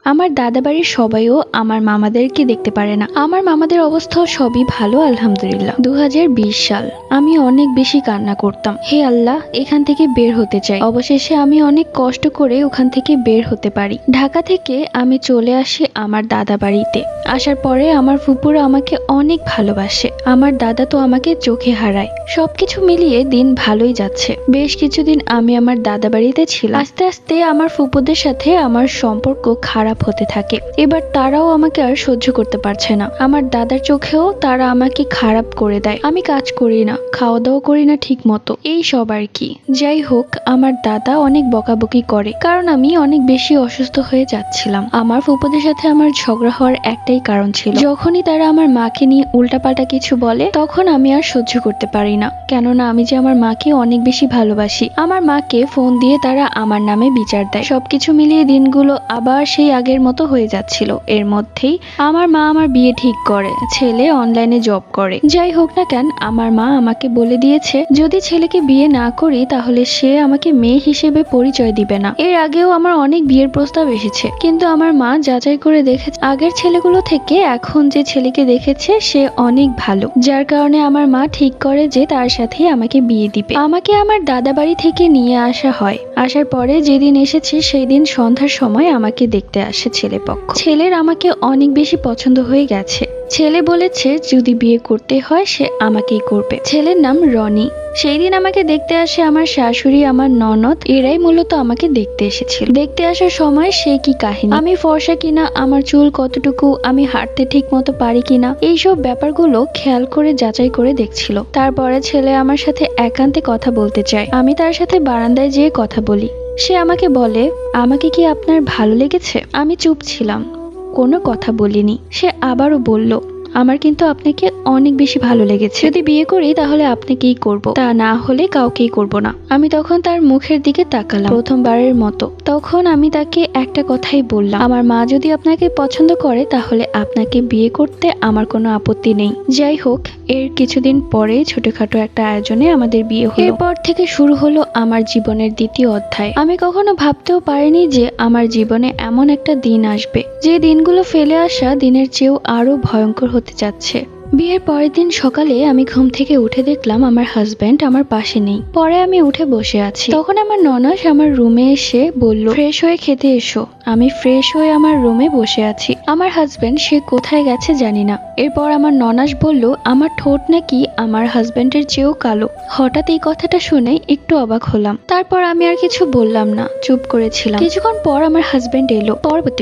আমার দাদাবাড়ির সবাইও আমার মামাদেরকে দেখতে পারে না। আমার মামাদের অবস্থাও সবই ভালো আলহামদুলিল্লাহ। 2020 সাল, আমি অনেক বেশি কান্না করতাম। হে আল্লাহ, এখান থেকে বের হতে চাই। অবশেষে আমি অনেক কষ্ট করে ওখান থেকে বের হতে পারি। ঢাকা থেকে আমি চলে আসি আমার দাদা বাড়িতে। আসার পরে আমার ফুপুরা আমাকে অনেক ভালোবাসে। আমার দাদা তো আমাকে চোখে হারায়। সবকিছু মিলিয়ে দিন ভালোই যাচ্ছে। বেশ কিছুদিন আমি আমার দাদা বাড়িতে ছিলাম। আস্তে আস্তে আমার ফুপুদের সাথে আমার সম্পর্ক খারাপ হতে থাকে। এবার তারাও আমাকে আর সহ্য করতে পারছে না। আমার দাদার চোখেও তারা আমাকে খারাপ করে দেয়। আমি কাজ করি না, খাওয়া দাওয়া করি না ঠিক মতো, এই সব আর কি। যাই হোক, আমার দাদা অনেক বকাবকি করে, কারণ আমি অনেক বেশি অসুস্থ হয়ে যাচ্ছিলাম। আমার ফুপুদের সাথে আমার ঝগড়া হওয়ার একটাই কারণ ছিল, যখনই তারা আমার মাকে নিয়ে উল্টাপাল্টা কিছু বলে তখন আমি আর সহ্য করতে পারি না। কেননা আমি যে আমার মাকে অনেক বেশি ভালোবাসি। আমার মাকে ফোন দিয়ে তারা আমার নামে বিচার দেয়। সবকিছু মিলিয়ে দিনগুলো আবার সেই আগের মতো হয়ে যাচ্ছিল। এর মধ্যেই আমার মা আমার বিয়ে ঠিক করে। ছেলে অনলাইনে জব করে। যাই হোক না কেন, আমার মা আমাকে বলে দিয়েছে যদি ছেলেকে বিয়ে না করি তাহলে সে আমাকে মেয়ে হিসেবে পরিচয় দিবে না। এর আগেও আমার অনেক বিয়ের প্রস্তাব এসেছে, কিন্তু আমার মা যাচাই করে দেখেছে আগের ছেলেগুলো থেকে এখন যে ছেলেকে দেখেছে সে অনেক ভালো। যার কারণে আমার মা ঠিক করে যে তার সাথে আমাকে বিয়ে দিবে। আমাকে আমার দাদা বাড়ি থেকে নিয়ে আসা হয়। আসার পরে যেদিন এসেছে সেই দিন সন্ধ্যার সময় আমাকে দেখতে আসে ছেলেপক্ষ। ছেলের আমাকে অনেক বেশি পছন্দ হয়ে গেছে। ছেলে বলেছে যদি বিয়ে করতে হয় সে আমাকেই করবে। ছেলের নাম রনি। সেই দিন আমাকে দেখতে আসে আমার শাশুড়ি, আমার ননদ, এরাই মূলত আমাকে দেখতে এসেছিল। দেখতে আসার সময় সে কি কাহিনী, আমি ফর্সা কিনা, আমার চুল কতটুকু, আমি হাঁটতে ঠিক মতো পারি কিনা, এইসব ব্যাপারগুলো খেয়াল করে যাচাই করে দেখছিল। তারপরে ছেলে আমার সাথে একান্তে কথা বলতে চায়। আমি তার সাথে বারান্দায় যেয়ে কথা বলি। সে আমাকে বলে, আমাকে কি আপনার ভালো লেগেছে? আমি চুপ ছিলাম, কোনো কথা বলিনি। সে আবারও বলল, আমার কিন্তু আপনাকে অনেক বেশি ভালো লেগেছে। যদি বিয়ে করি তাহলে আপনাকেই করব, তা না হলে কাউকেই করব না। আমি তখন তার মুখের দিকে তাকালাম প্রথমবারের মতো। তখন আমি তাকে একটা কথাই বললাম, আমার মা যদি আপনাকে পছন্দ করে তাহলে আপনাকে বিয়ে করতে আমার কোনো আপত্তি নেই। যাই হোক, এর কিছুদিন পরে ছোটখাটো একটা আয়োজনে আমাদের বিয়ে হলো। এরপর থেকে শুরু হলো আমার জীবনের দ্বিতীয় অধ্যায়। আমি কখনো ভাবতেও পারিনি যে আমার জীবনে এমন একটা দিন আসবে, যে দিনগুলো ফেলে আসা দিনের চেয়েও আরো ভয়ঙ্কর হতে যাচ্ছে। বিয়ের পরের দিন সকালে আমি ঘুম থেকে উঠে দেখলাম আমার হাজবেন্ড আমার পাশে নেই। পরে আমি উঠে বসে আছি। তখন আমার ননদ আমার রুমে এসে বলল, ফ্রেশ হয়ে খেতে এসো। আমি ফ্রেশ হয়ে আমার রুমে বসে আছি। আমার হাজবেন্ড সে কোথায় গেছে জানি না। এরপর আমার ননাস বলল আমার ঠোঁট নাকি আমার হাজবেন্ডের চেয়েও কালো। হঠাৎ এই কথাটা শুনে একটু অবাক হলাম। তারপর আমি আর কিছু বললাম না, চুপ করেছিলাম। কিছুক্ষণ পর আমার হাজবেন্ড এলো। পরবর্তী